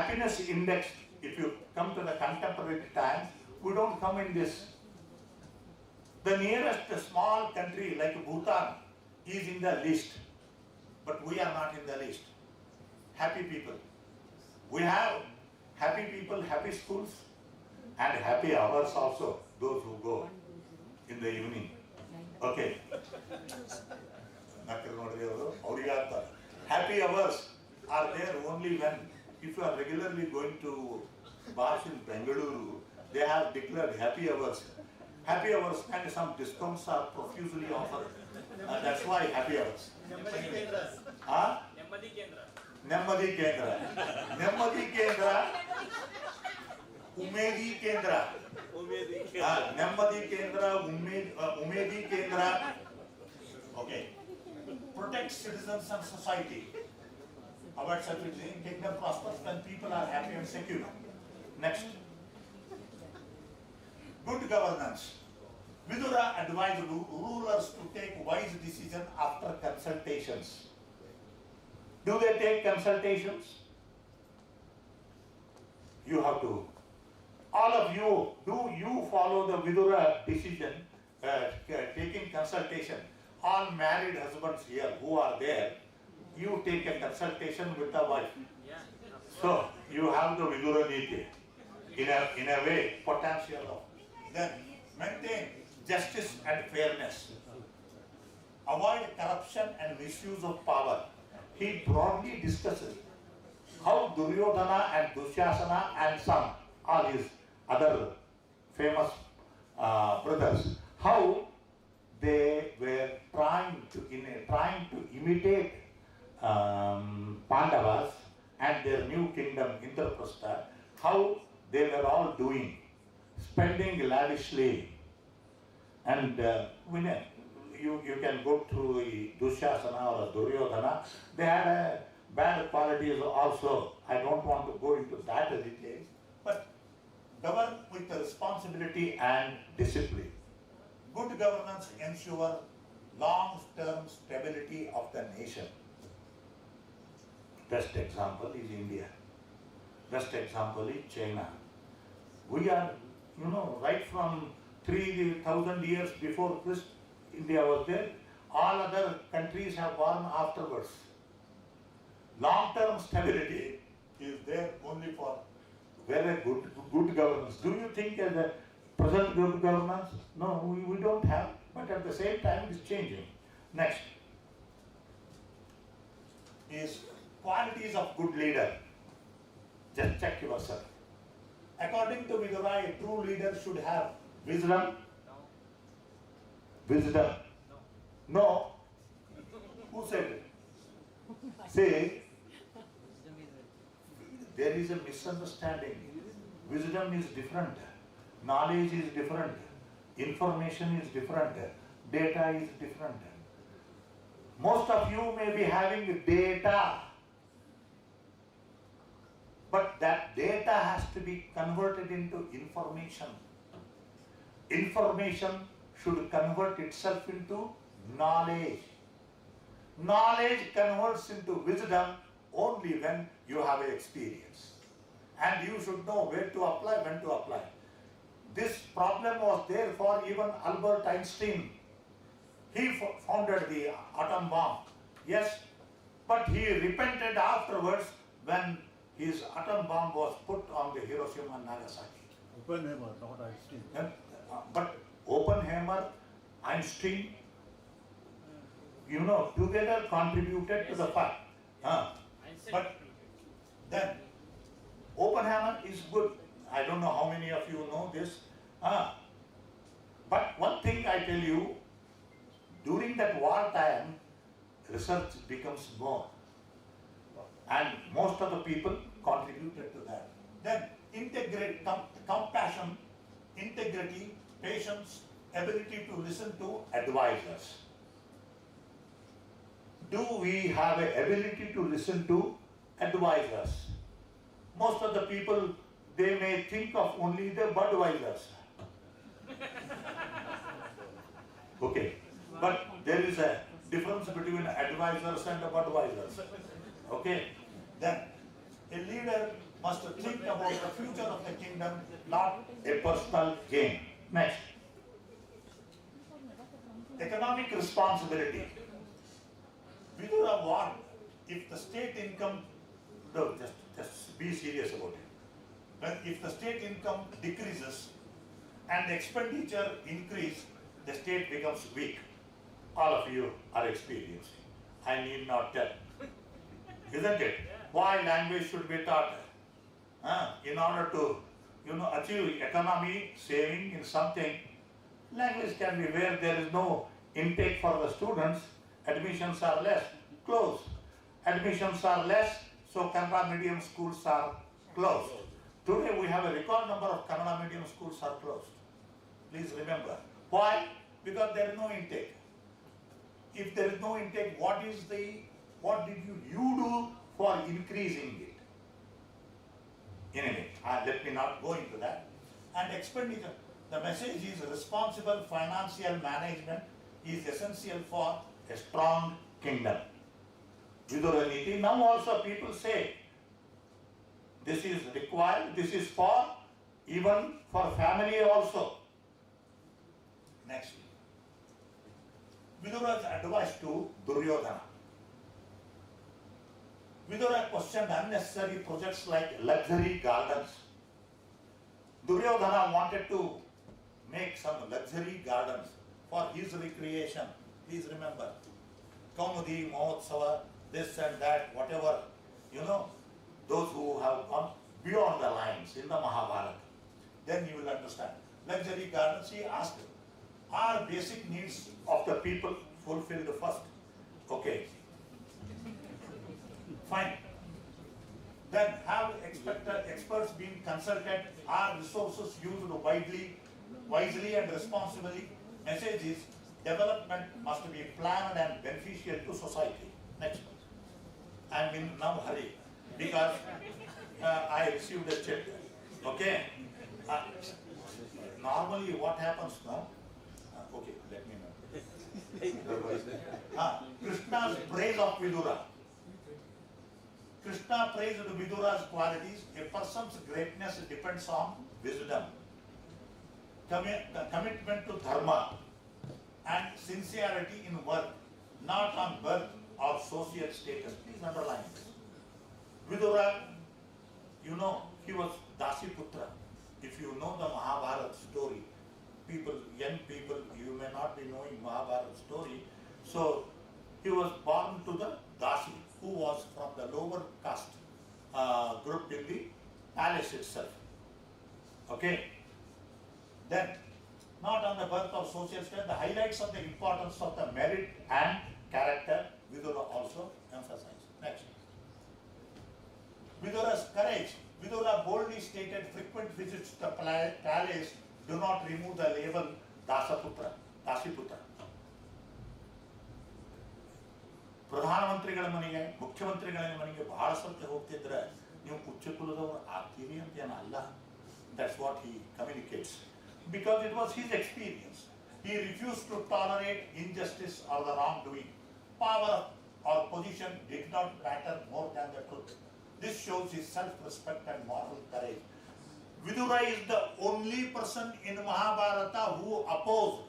happiness index, if you come to the contemporary times, we don't come in this. The nearest small country like Bhutan is in the list, but we are not in the list. Happy people. We have happy people, happy schools, and happy hours also, those who go in the evening. Okay. Happy hours are there only when, if you are regularly going to bars in Bengaluru, they have declared happy hours. Happy hours and some discounts are profusely offered. That's why happy hours. Huh? Nemmadi Kendra. Nemmadi Kendra. Umedi Kendra. Nemmadi Kendra. Umedi Kendra. Okay. Protect citizens and society. Avoid self-interest. Kingdom prospers when people are happy and secure. Next. Good governance. Vidura advised rulers to take wise decisions after consultations. Do they take consultations? You have to. All of you, do you follow the Vidura decision, taking consultation? All married husbands here who are there, you take a consultation with the wife. So, you have the Vidura Niti. In a way, potential. Then, maintain justice and fairness. Avoid corruption and misuse of power. He broadly discusses how Duryodhana and Dushasana and some, all his other famous brothers, how they were trying to imitate Pandavas and their new kingdom, Indraprastha, how they were all doing, spending lavishly. And you can go through Dushasana or Duryodhana. They had bad qualities also. I don't want to go into that details. But govern with responsibility and discipline. Good governance ensures long-term stability of the nation. Best example is India. Best example is China. We are, right from 3,000 years before Christ, India was there. All other countries have gone afterwards. Long-term stability is there only for very good governance. Do you think as a present good governance? No, we don't have. But at the same time, it is changing. Next is qualities of good leader. Just check yourself. According to Vidura, a true leader should have wisdom. Wisdom. No. Who said it? Say, there is a misunderstanding. Wisdom is different. Knowledge is different. Information is different. Data is different. Most of you may be having data, but that data has to be converted into information. Information should convert itself into knowledge. Knowledge converts into wisdom only when you have experience. And you should know where to apply, when to apply. This problem was there for even Albert Einstein. He founded the atom bomb. Yes, but he repented afterwards when his atom bomb was put on the Hiroshima and Nagasaki. Oppenheimer, not Einstein. But Oppenheimer, Einstein, together contributed to the fight. But then, Oppenheimer is good. I don't know how many of you know this. But one thing I tell you, during that war time, research becomes more. And most of the people contributed to that. Then, compassion, integrity, patience, ability to listen to advisors. Do we have an ability to listen to advisors? Most of the people, they may think of only the Budweisers. Okay, but there is a difference between advisors and Budweisers. Okay, then a leader must think about the future of the kingdom, not a personal gain. Next. Economic responsibility. Vidura warned, if the state income, no, just be serious about it. But if the state income decreases and expenditure increase, the state becomes weak. All of you are experiencing. I need not tell. Isn't it? Why language should be taught? In order to, achieve economy, saving in something, language can be where there is no intake for the students, admissions are less, closed. Admissions are less, so Kannada medium schools are closed. Today we have a record number of Kannada medium schools are closed. Please remember. Why? Because there is no intake. If there is no intake, what did you do for increasing it? Anyway, let me not go into that. And expenditure. The message is responsible financial management is essential for a strong kingdom. Vidura Niti. Now also people say, this is required, this is for, even for family also. Next. Vidura's advice to Duryodhana. Vidura questioned unnecessary projects like luxury gardens. Duryodhana wanted to make some luxury gardens for his recreation. Please remember, Kaumudi, Mahotsava, this and that, whatever, those who have gone beyond the lines in the Mahabharat, then you will understand. Luxury gardens, he asked, are basic needs of the people fulfilled first? Okay. Fine. Then have experts been consulted? Are resources used wisely and responsibly? Message is development must be planned and beneficial to society. Next. I'm in now hurry because I received a check. Okay. Normally what happens now? Okay, let me know. Krishna's praise of Vidura. Krishna praised Vidura's qualities. A person's greatness depends on wisdom, commitment to dharma, and sincerity in work, not on birth or social status. Please underline this. Vidura, he was Dasiputra. If you know the Mahabharat story, young people, you may not be knowing Mahabharat story. So he was born to the Dasi, who was from the lower caste group in the palace itself. Okay? Then, not on the birth of social status, the highlights of the importance of the merit and character, Vidura also emphasized. Next. Vidura's courage. Vidura boldly stated frequent visits to the palace do not remove the label Dasiputra. ಪ್ರಧಾನಮಂತ್ರಿಗಳ ಮನೆಗೆ ಮುಖ್ಯಮಂತ್ರಿಗಳ ಮನೆಗೆ ಬಹಳ ಸತ್ಯ ಹೋಗ್ತಿದ್ರೆ ನೀವು ಉಚ್ಚ ಕುಲದವರು ಆಗ್ತೀರಿ ಅಂತ ಏನಲ್ಲ. That's what he communicates. Because it was his experience. He refused to tolerate injustice or the wrongdoing. Power or position did not matter more than the truth. This shows his self-respect and moral courage. Vidura is the only person in Mahabharata who opposed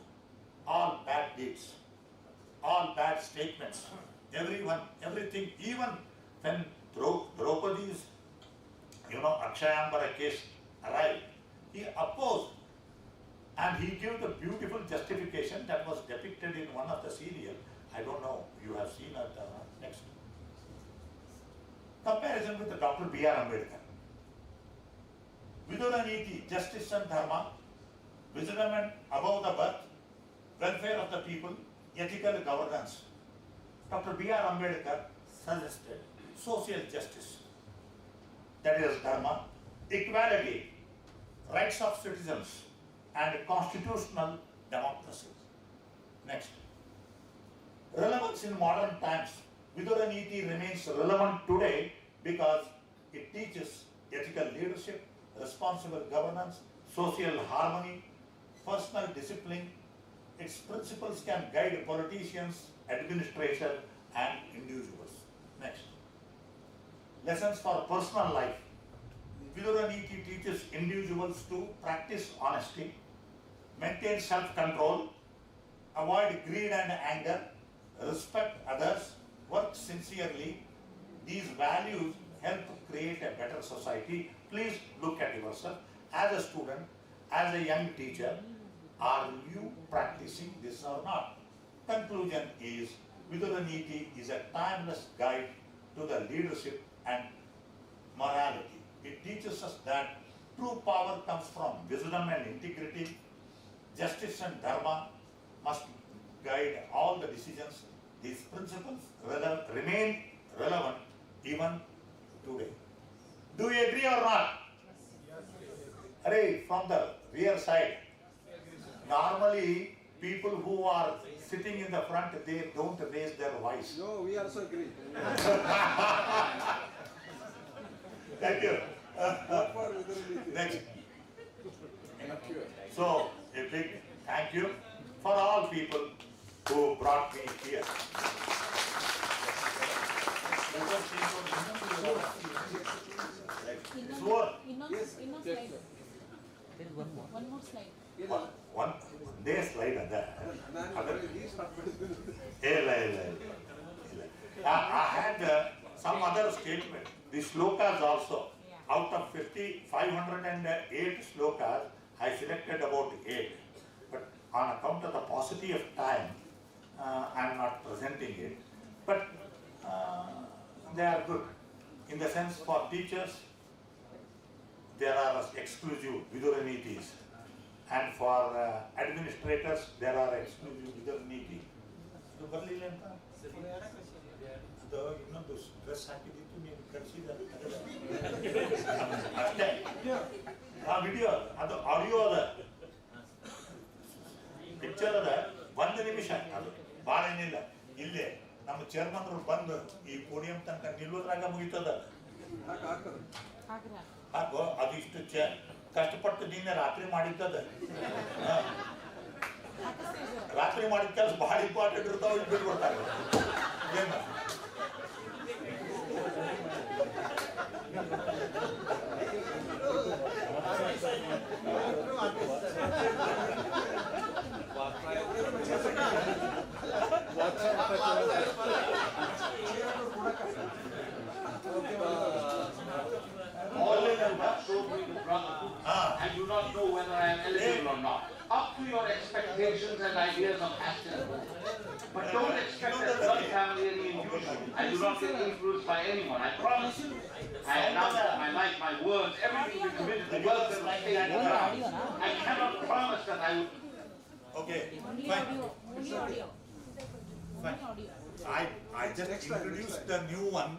all bad deeds, all bad statements, everything, even when Draupadi's, Akshayambara case arrived, he opposed and he gave the beautiful justification that was depicted in one of the serial. I don't know, you have seen it. Next. Comparison with the Dr. B.R. Ambedkar. Vidura Niti, justice and dharma, wisdom and above the birth, welfare of the people, ethical governance. Dr. B.R. Ambedkar suggested social justice, that is dharma, equality, rights of citizens, and constitutional democracy. Next. Relevance in modern times. Vidura Niti remains relevant today because it teaches ethical leadership, responsible governance, social harmony, personal discipline. Its principles can guide politicians, administration, and individuals. Next. Lessons for personal life. individuals to practice honesty, maintain self-control, avoid greed and anger, respect others, work sincerely. These values help create a better society. Please look at yourself as a student, as a young teacher. Are you practicing this or not? Conclusion is, Viduraniti is a timeless guide to the leadership and morality. It teaches us that true power comes from wisdom and integrity. Justice and dharma must guide all the decisions. These principles remain relevant even today. Do you agree or not? Hurry, from the rear side. Normally, people who are sitting in the front, they don't raise their voice. No, we also agree. Thank you. Not for Viduraniti. Next. Thank you. So, a big thank you for all people who brought me here. Swore. Innocent slide. One more slide. One day slide and that. I had some other statement. The slokas also. Out of 508 slokas, I selected about 8. But on account of the paucity of time, I am not presenting it. But they are good. In the sense, for teachers, there are exclusive Viduranitis. And for administrators, there are exclusive Vidurniti. ಅದು ಇನ್ನೊಂದು dress ಹಾಕಿದ್ದು ನೀವು ಕಳಿಸಿದ್ದಾರೆ ಅಷ್ಟೇ ಆ video ಅದು audio ಅದ picture ಅದ 1 ನಿಮಿಷ ಅದು ಭಾಳ ಏನಿಲ್ಲ ಇಲ್ಲೇ ನಮ್ಮ ಚೇರ್ಮನ್ರು ಬಂದು ಈ ಪೋಡಿಯಂ ತನಕ ನಿಲ್ಲೋದ್ರಾಗ ಮುಗಿತದ ಹಾಗೋ ಅದು ಇಷ್ಟು ಕಷ್ಟಪಟ್ಟು ನಿನ್ನೆ ರಾತ್ರಿ ಮಾಡಿದ್ದದ ರಾತ್ರಿ ಮಾಡಿದ ಕೆಲಸ ಭಾಳ ಇಂಪಾರ್ಟೆಂಟ್ ಇರ್ತಾವ ಇಲ್ಲಿ ಬಿಟ್ಬಿಡ್ತಾರೆ ಏನು I do not know whether I am eligible or not. Up to your expectations and ideas of happiness. But don't expect that one family any illusion. I do not get influenced by anyone. I promise you. I announce my life, my words, everything we committed to welfare of state and ground. I cannot promise that I would. Okay, Only fine. audio. Only audio. Fine. Only audio. I just introduced the new one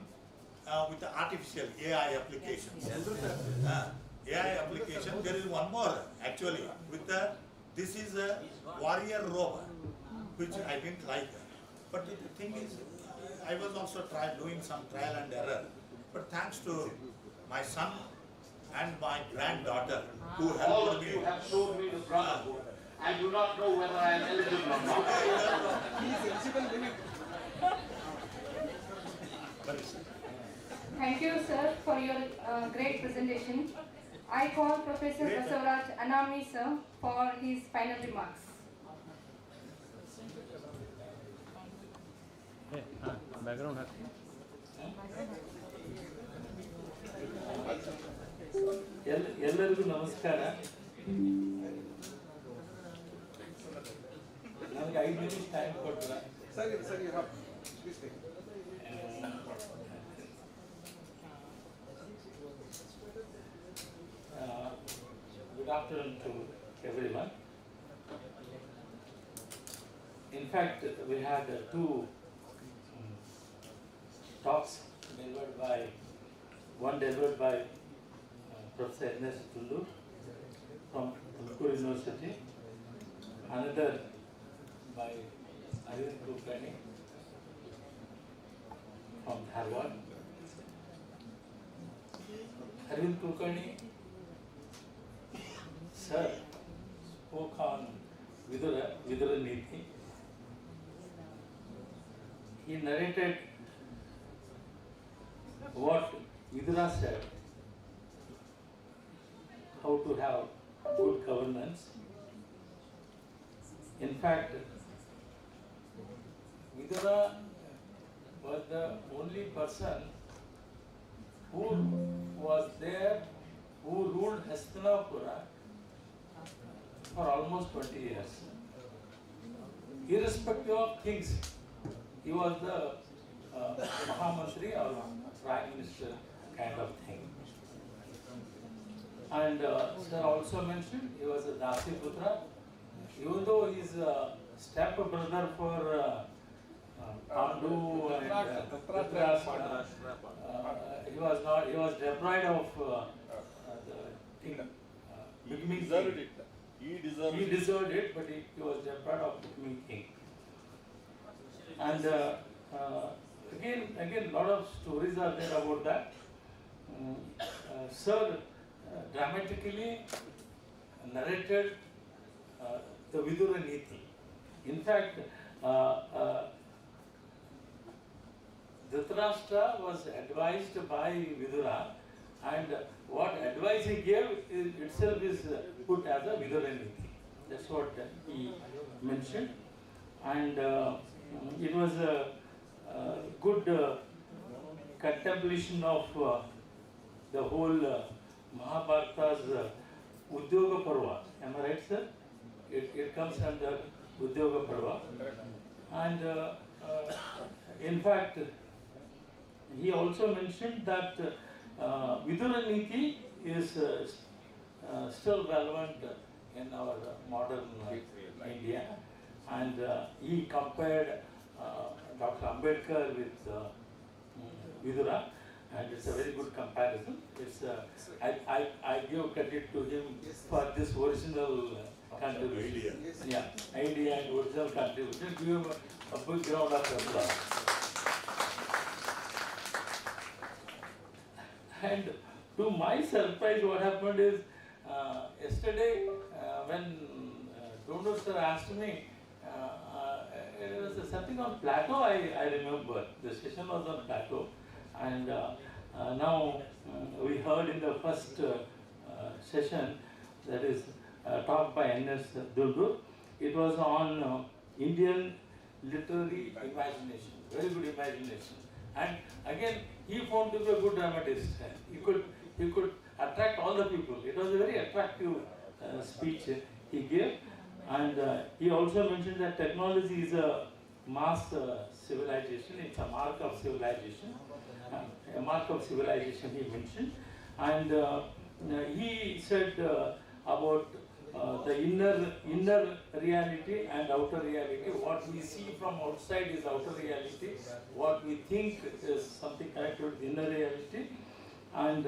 with the artificial AI application. AI application, there is one more actually with the, this is a warrior robe, which I didn't like. But the thing is, I was also doing some trial and error. But thanks to my son and my granddaughter who All helped of me. you have showed me the brotherhood. I do not know whether I am eligible or not. He is eligible limit. Thank you, sir, for your great presentation. I call Professor Basavaraj Anami, sir, for his final remarks. Background. ಎಲ್ಲರಿಗೂ ನಮಸ್ಕಾರ. ನನಗೆ 5 ನಿಮಿಷ time ಕೊಟ್ಟರೆ Sir, you have. Please take. Good afternoon to everyone. In fact, we had two talks delivered by, one delivered by Professor Hegde from Tulkur University, another by Oriental Kulkarni from Harvard. Oriental Kulkarni sir spoke on Viduraniti. He narrated what Vidura said, how how to have good governance. In fact, Vidura was the only person who was there, who ruled Hastinapura for almost 20 years. Irrespective of things, he was the Mahamantri or Prime Minister kind of thing. And sir also mentioned he was a Dasiputra. Even though he is a step brother for Pandu and Dhritarashtra, he was deprived of the thing, becoming king. He deserved it, but he was deprived of becoming king. And again, lot of stories are there about that. Sir dramatically narrated the Vidura Niti. In fact, Dhritarashtra was advised by Vidura, and what advice he gave itself is put as a Vidura Niti. That's what he mentioned. And it was a good contemplation of the whole Mahabharata's Udyoga Parva. Am I right, sir? It comes under Udyoga Parva. And in fact, he also mentioned that Vidura Niti is still relevant in our modern India. And he compared Dr. Ambedkar with Vidura, and it's a very good comparison. It's I give credit to him for this original contribution. Idea and original contribution. Give him a big round of applause. And to my surprise, what happened is yesterday when Dundur sir asked me, it was something on Plateau, I remember. The session was on Plateau. And now we heard in the first session, that is talk by N.S. Dundur. It was on Indian literary imagination, very good imagination. And again, he found to be a good dramatist. He could attract all the people. It was a very attractive speech he gave. And he also mentioned that technology is a mass civilization, it's a mark of civilization. A mark of civilization he mentioned. And he said about the inner reality and outer reality. What we see from outside is outer reality. What we think is something connected with inner reality. And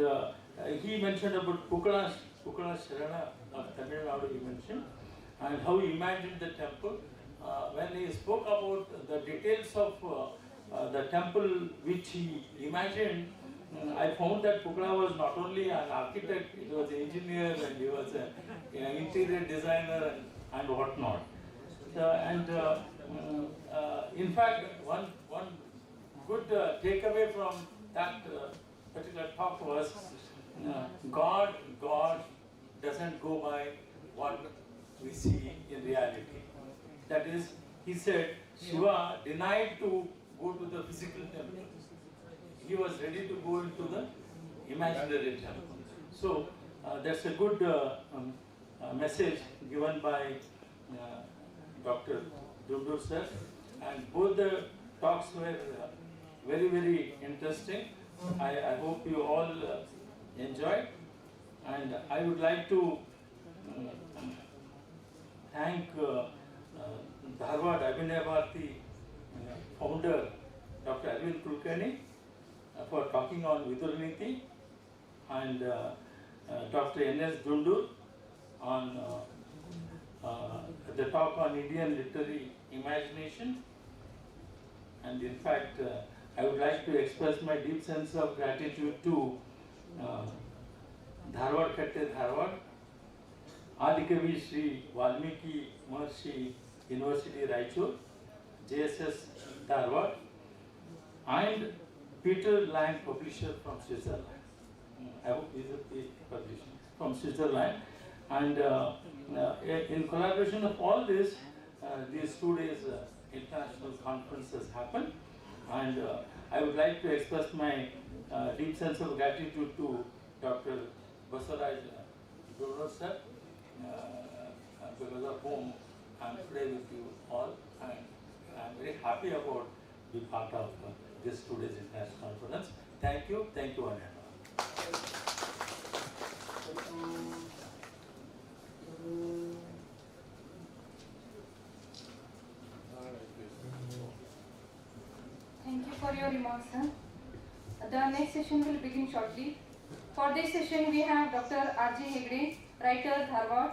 he mentioned about Pukala Sharana of Tamil Nadu, he mentioned, and how he imagined the temple. When he spoke about the details of the temple which he imagined, I found that Pukala was not only an architect, he was an engineer and he was an interior designer and whatnot. In fact, one good takeaway from that particular talk was God doesn't go by what we see in reality. That is, he said, Shiva denied to go to the physical temple. He was ready to go into the imaginary temple. So that's a good message given by Dr. Dundur sir. And both the talks were very, very interesting. I hope you all enjoyed. And I would like to thank Dharwad Abhinay Bharati founder Dr. Arvind Kulkarni for talking on Vidura Niti, and Dr. N.S. Dundur on the talk on Indian literary imagination. And in fact, I would like to express my deep sense of gratitude to Dharwad Khatte Dharwad, Adikavi Sri Valmiki Maharshi University Raichur, JSS Dharwad, and Peter Lang, publisher from Switzerland. I hope he is a publisher from from Switzerland. And in collaboration of all this, these 2 days international conference has happened. And I would like to express my deep sense of gratitude to Dr. Basavaraj sir, because of whom I am today with you all, and I am very happy about being part of this 2 days international conference. Thank you, one and all. Thank you for your remarks, sir. The next session will begin shortly. For this session, we have Dr. R.J. Hegde, writer, Harvard.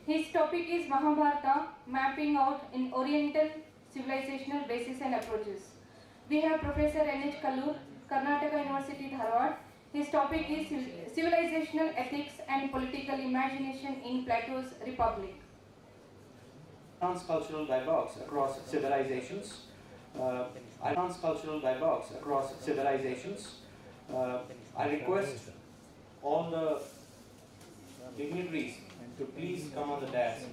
His topic is Mahabharata, mapping out in Oriental civilizational basis and approaches. We have Professor N.H. Kallur, Karnataka University, Harvard. His topic is Civilizational Ethics and Political Imagination in Plato's Republic. Transcultural dialogues across civilizations. I request all the dignitaries to please come on the dais.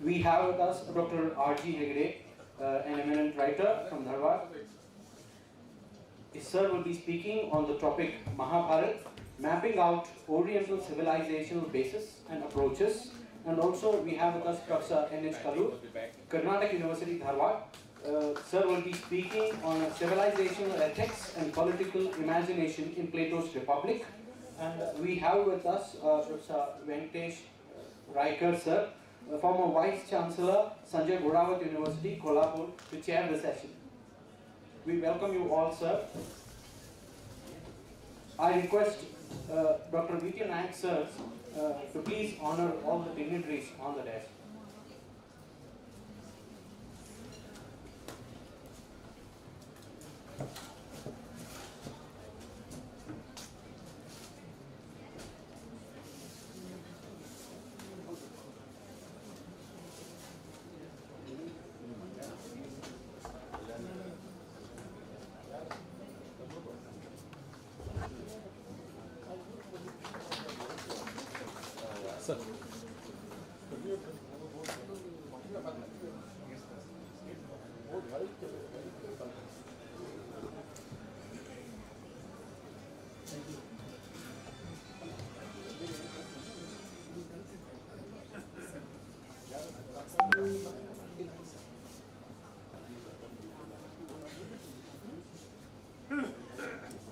We have with us Dr. R.G. Hegde, an eminent writer from Harvard. His sir will be speaking on the topic Mahabharat, mapping out Oriental civilizational basis and approaches. And also we have with us Professor N.H. Kallur, Karnataka University, Harvard. Sir will be speaking on civilizational ethics and political imagination in Plato's Republic. And we have with us Professor Venkatesh Riker, sir, former Vice Chancellor, Sanjay Godavat University, Kolhapur, to chair the session. We welcome you all, sir. I request Dr. V.T. Nayak, sir, to please honor all the dignitaries on the desk.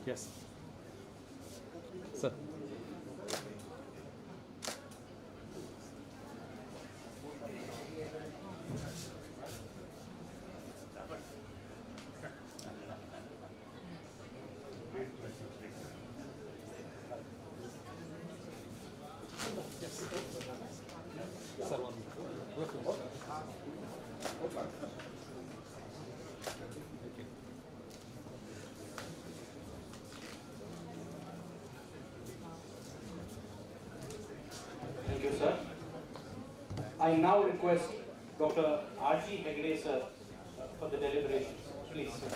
Yes. Sir. Sir, one. Thank you, sir. I now request Dr. R.G. Hegde, sir, for the deliberations. Please, sir.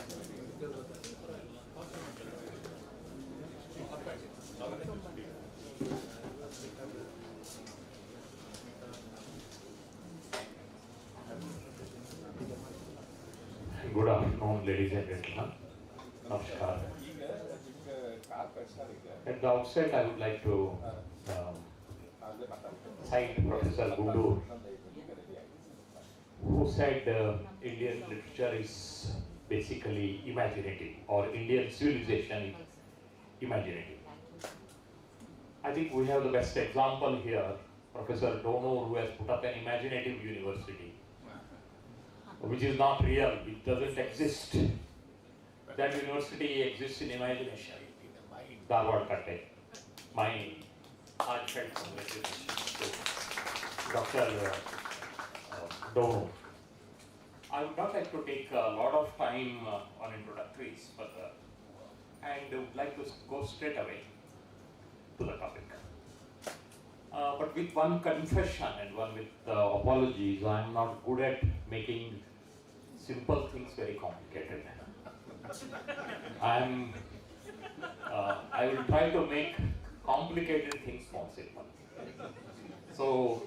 Good afternoon, ladies and gentlemen. Namaskar. At the outset, I would like to cite Professor Gundur, who said Indian literature is basically imaginative, or Indian civilization is imaginative. I think we have the best example here, Professor Donor, who has put up an imaginative university, which is not real, it doesn't exist. That university exists in imagination. Harvard Kate. My heartfelt congratulations to Dr. Dono. I would not like to take a lot of time on introductories further, and would like to go straight away to the topic. But with one confession and one with apologies, I am not good at making simple things very complicated. I will try to make complicated things more simple. So,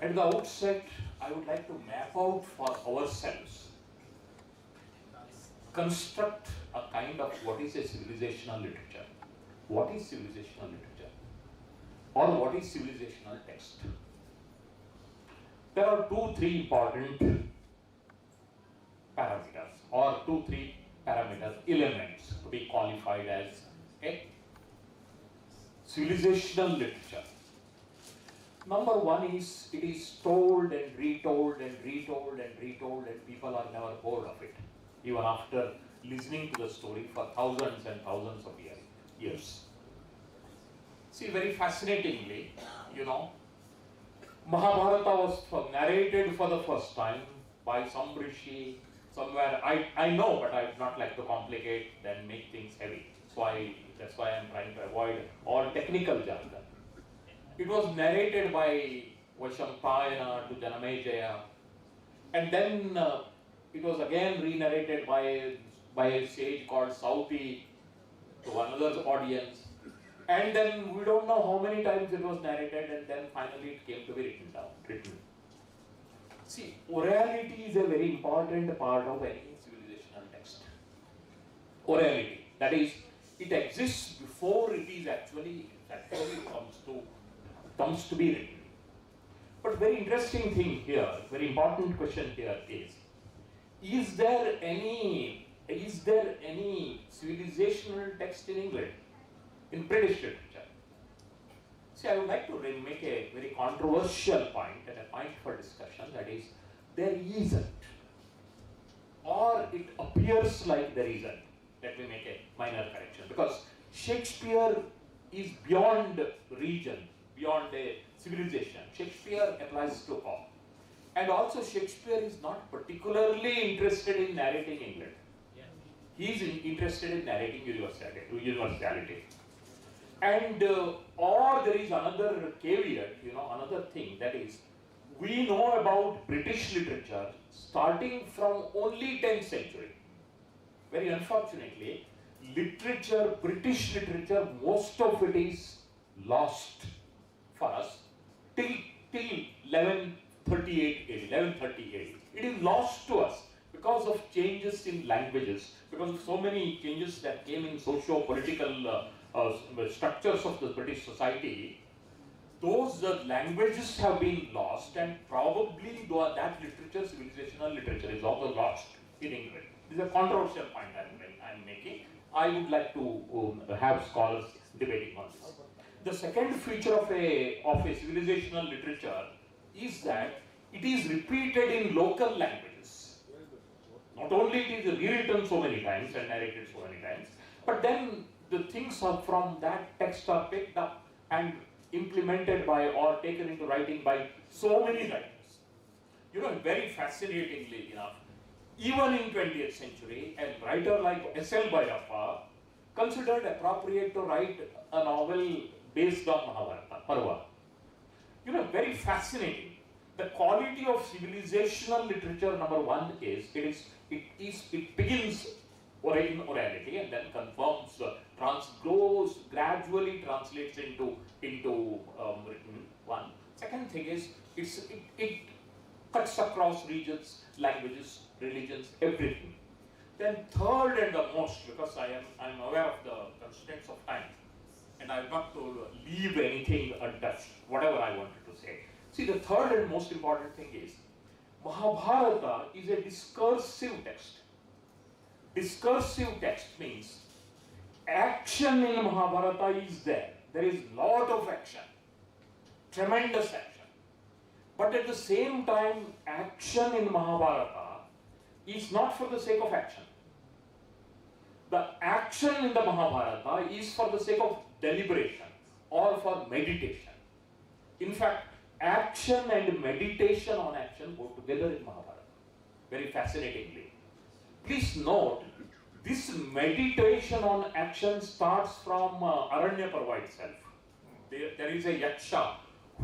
at the outset, I would like to map out for ourselves, construct a kind of what is a civilizational literature. What is civilizational literature? Or what is civilizational text? There are 2-3 important parameters or 2-3 parameters, elements to be qualified as a civilizational literature. Number one is it is told and retold and retold and retold and people are never bored of it, even after listening to the story for thousands and thousands of years. See, very fascinatingly, Mahabharata was narrated for the first time by some rishi somewhere. I know, but I would not like to complicate and make things heavy. That's why I'm trying to avoid all technical jargon. It was narrated by Vaishampayana to Janamejaya, and then it was again re-narrated by a sage called Sauti to another audience. And then we don't know how many times it was narrated, and then finally it came to be written. See, orality is a very important part of any civilizational text. Orality, that is, it exists before it is actually comes to be written. But very interesting thing here, very important question here is there any civilizational text in England? In British literature. See, I would like to make a very controversial point and a point for discussion, that is, there isn't, or it appears like there isn't. Let me make a minor correction, because Shakespeare is beyond region, beyond a civilization. Shakespeare applies to all. And also Shakespeare is not particularly interested in narrating England. He is interested in narrating universality. And or there is another caveat, another thing, that is, we know about British literature starting from only 10th century. Very unfortunately, British literature, most of it is lost for us till 1130 AD. It is lost to us because of changes in languages, because of so many changes that came in socio-political structures of the British society. Those languages have been lost, and probably that literature, civilizational literature, is also lost in England. This is a controversial point I'm making. I would like to have scholars debating on this. The second feature of a civilizational literature is that it is repeated in local languages. Not only it is rewritten so many times and narrated so many times, but then the things from that text are picked up and implemented by or taken into writing by so many writers. Very fascinatingly enough, even in 20th century, a writer like S.L. Bhairappa considered appropriate to write a novel based on Mahabharata, Parva. Very fascinating. The quality of civilizational literature, number one, is it begins in orality and then confirms, gradually translates into written one. Second thing is it cuts across regions, languages, religions, everything. Then third and the most, because I'm aware of the constraints of time, and I've got to leave anything untouched, whatever I wanted to say. See, the third and most important thing is Mahabharata is a discursive text. Discursive text means action in Mahabharata is there. There is lot of action, tremendous action. But at the same time, action in Mahabharata is not for the sake of action. The action in the Mahabharata is for the sake of deliberation or for meditation. In fact, action and meditation on action go together in Mahabharata, very fascinatingly. Please note, this meditation on action starts from Aranya Parva itself. There is a yaksha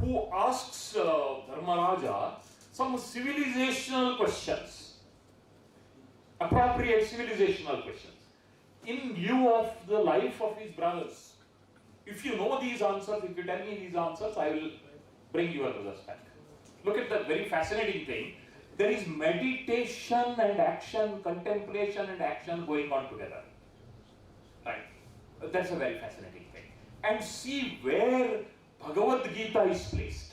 who asks Dharmaraja some civilizational questions, appropriate civilizational questions, in view of the life of his brothers If you know these answers, if you tell me these answers, I will bring your brothers back. Look at the very fascinating thing. There is meditation and action, contemplation and action going on together. Right? That's a very fascinating thing. And see where Bhagavad Gita is placed.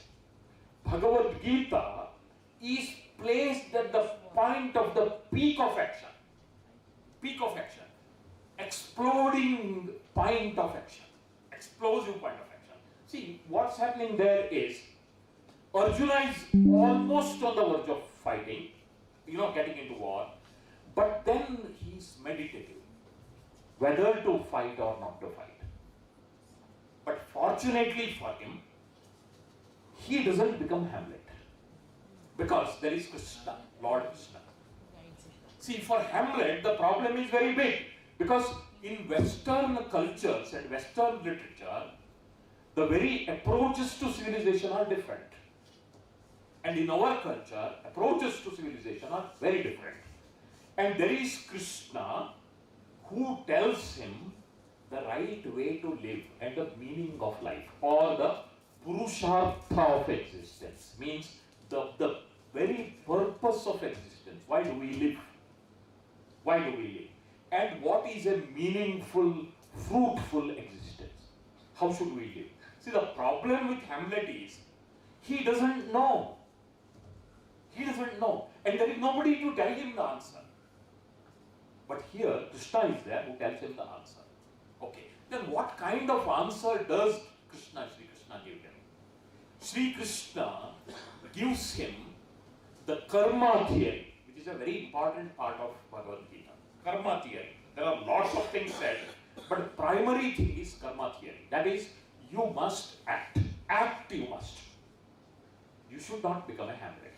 Bhagavad Gita is placed at the point of the peak of action. Peak of action. Exploding point of action. Explosive point of action. See, what's happening there is Arjuna is almost on the verge of fighting, getting into war, but then he's meditative, whether to fight or not to fight. But fortunately for him, he doesn't become Hamlet, because there is Krishna, Lord Krishna. See, for Hamlet, the problem is very big, because in Western cultures and Western literature, the very approaches to civilization are different. And in our culture, approaches to civilization are very different. And there is Krishna who tells him the right way to live and the meaning of life, or the Purushartha of existence, means the very purpose of existence. Why do we live? Why do we live? And what is a meaningful, fruitful existence? How should we live? See, the problem with Hamlet is he doesn't know. He doesn't know. And there is nobody to tell him the answer. But here, Krishna is there who tells him the answer. Okay. Then what kind of answer does Sri Krishna give him? Sri Krishna gives him the karma theory, which is a very important part of Bhagavad Gita. Karma theory. There are lots of things said, but the primary thing is karma theory. That is, you must act. Act you must. You should not become a Hamlet.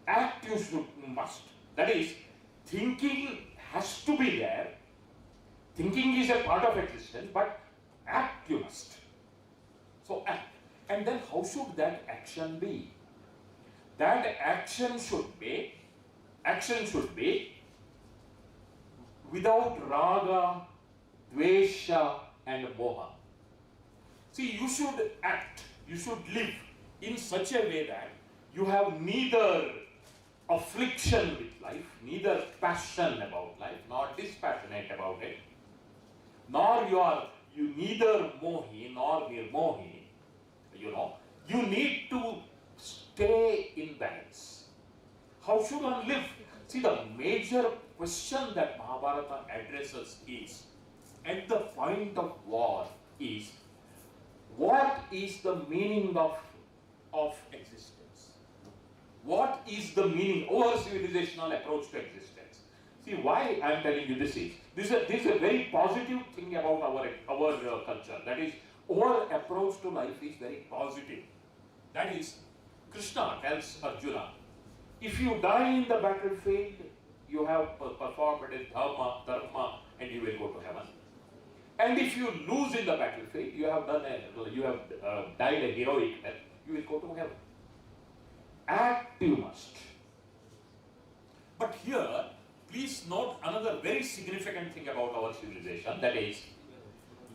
Act you must. That is, thinking has to be there. Thinking is a part of existence, but act you must. So act. And then how should that action be? That action should be without raga, dvesha and moha. See, you should act, you should live in such a way that you have neither affliction with life, neither passion about life, nor dispassionate about it, nor you neither mohi nor nirmohi. You need to stay in balance. How should one live? See, the major question that Mahabharata addresses is, at the point of war, is what is the meaning of existence? What is the meaning, our civilizational approach to existence? See, why I am telling you this is a very positive thing about our culture. That is, our approach to life is very positive. That is, Krishna tells Arjuna, if you die in the battlefield, you have performed a dharma, and you will go to heaven. And if you lose in the battlefield, you have died a heroic death, you will go to heaven. Act you must. But here, please note another very significant thing about our civilization, that is,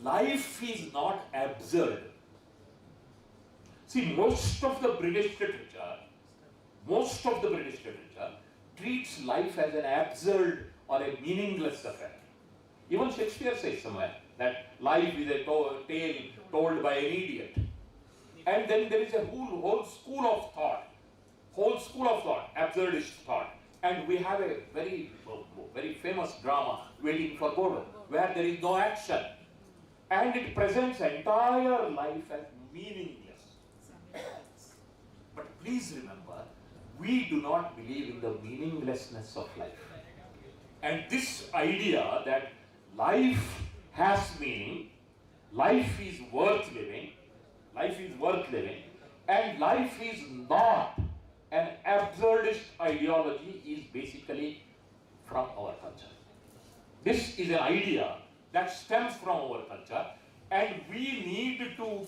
life is not absurd. See, most of the British literature treats life as an absurd or a meaningless affair. Even Shakespeare says somewhere that life is a tale told by an idiot. And then there is a whole school of thought, absurdist thought. And we have a very famous drama, Waiting for Godot, where there is no action. And it presents entire life as meaningless. But please remember, we do not believe in the meaninglessness of life. And this idea that life has meaning, life is worth living, and life is not an absurdist ideology is basically from our culture. This is an idea that stems from our culture, and we need to,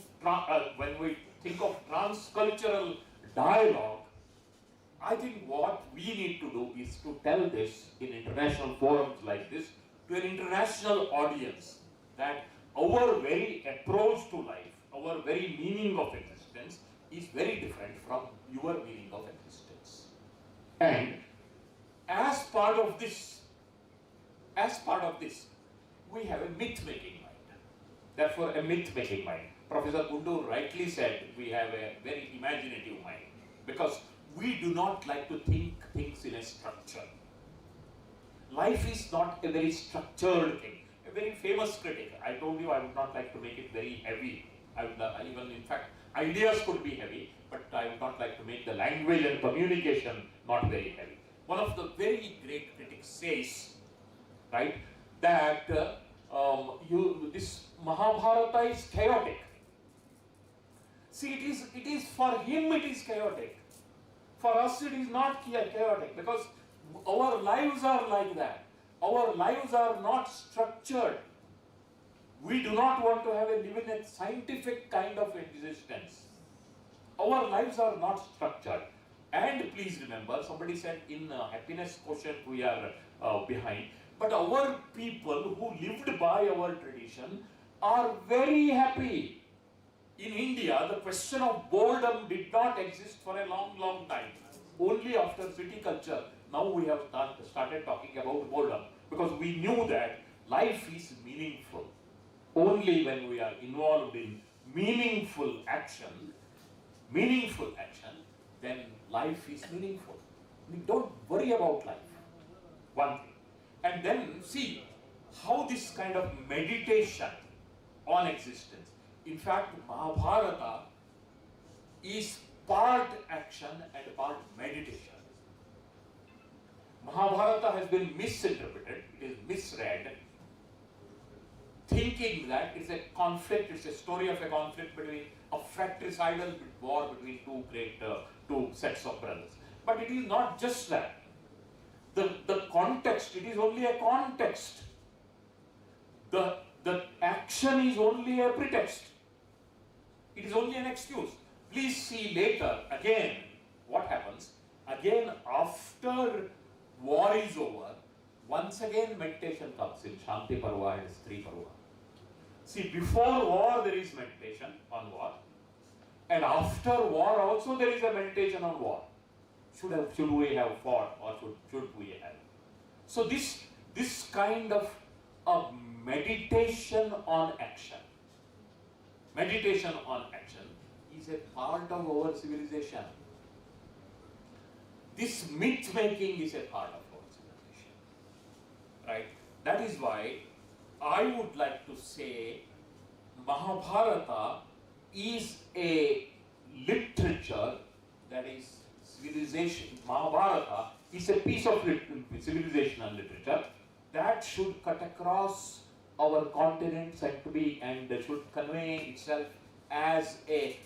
when we think of transcultural dialogue, I think what we need to do is to tell this in international forums like this to an international audience, that our very approach to life, our very meaning of existence is very different from your meaning of existence. And as part of this, we have a myth-making mind. Therefore, a myth-making mind. Professor Gundur rightly said we have a very imaginative mind because we do not like to think things in a structure. Life is not a very structured thing. A very famous critic, I told you I would not like to make it very heavy. I would even, in fact, ideas could be heavy, but I would not like to make the language and communication not very heavy. One of the very great critics says, right, that this Mahabharata is chaotic. See, it is for him it is chaotic. For us it is not chaotic because our lives are like that. Our lives are not structured. We do not want to live in a scientific kind of existence. Our lives are not structured. And please remember, somebody said in happiness quotient we are behind. But our people who lived by our tradition are very happy. In India, the question of boredom did not exist for a long, long time. Only after city culture, now we have started talking about boredom because we knew that life is meaningful. Only when we are involved in meaningful action, then life is meaningful. We don't worry about life. One thing. And then see how this kind of meditation on existence. In fact, Mahabharata is part action and part meditation. Mahabharata has been misinterpreted, it is misread, thinking that it's a conflict, it's a story of a conflict between a fratricidal war between two sets of brothers. But it is not just that. The context, it is only a context. The action is only a pretext. It is only an excuse. Please see later, again, what happens. Again, after war is over, once again meditation comes in Shanti Parva and Stri Parva. See, before war there is meditation on war. And after war also there is a meditation on war. Should we have fought or should we have? So this kind of meditation on action is a part of our civilization. This myth making is a part of our civilization. Right? That is why I would like to say Mahabharata is a literature, that is civilization. Mahabharata is a piece of civilizational literature that should cut across our continents and should convey itself as a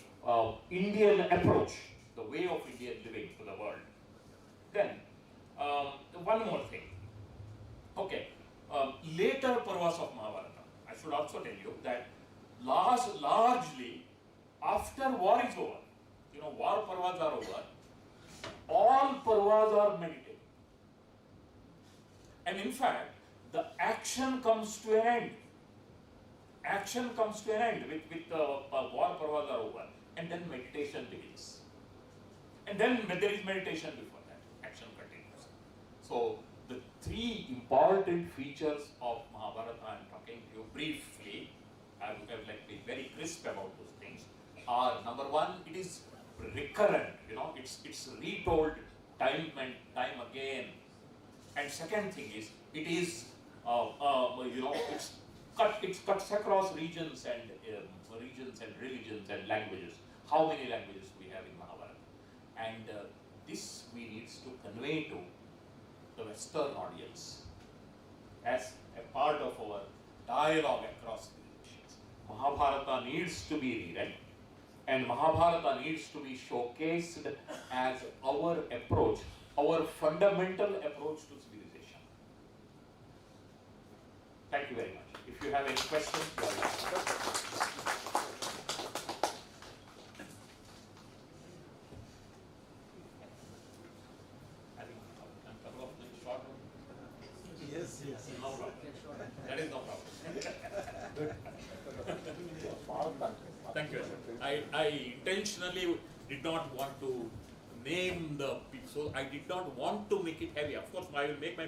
Indian approach, the way of Indian living to the world. Then, one more thing. Okay, later Parvas of Mahabharata, I should also tell you that largely after war is over, war Parvas are over, all Parvas are meditative. And in fact, the action comes to an end. Action comes to an end with war Parvas are over, and then meditation begins. And then there is meditation before that, action continues. So the three important features of Mahabharata, I am talking to you briefly, I would have like be very crisp about those things, are number one, it is recurrent, it's retold time and time again. And second thing is, it is, it cuts across regions and religions and languages. How many languages we have in Mahabharata? And this we need to convey to the Western audience as a part of our dialogue across civilizations. Mahabharata needs to be reread, and Mahabharata needs to be showcased as our approach, our fundamental approach to civilization. Thank you very much. If you have any questions, Yes. no problem. That is no problem. Thank you. I intentionally did not want to name the people, so I did not want to make it heavy. Of course, I will make my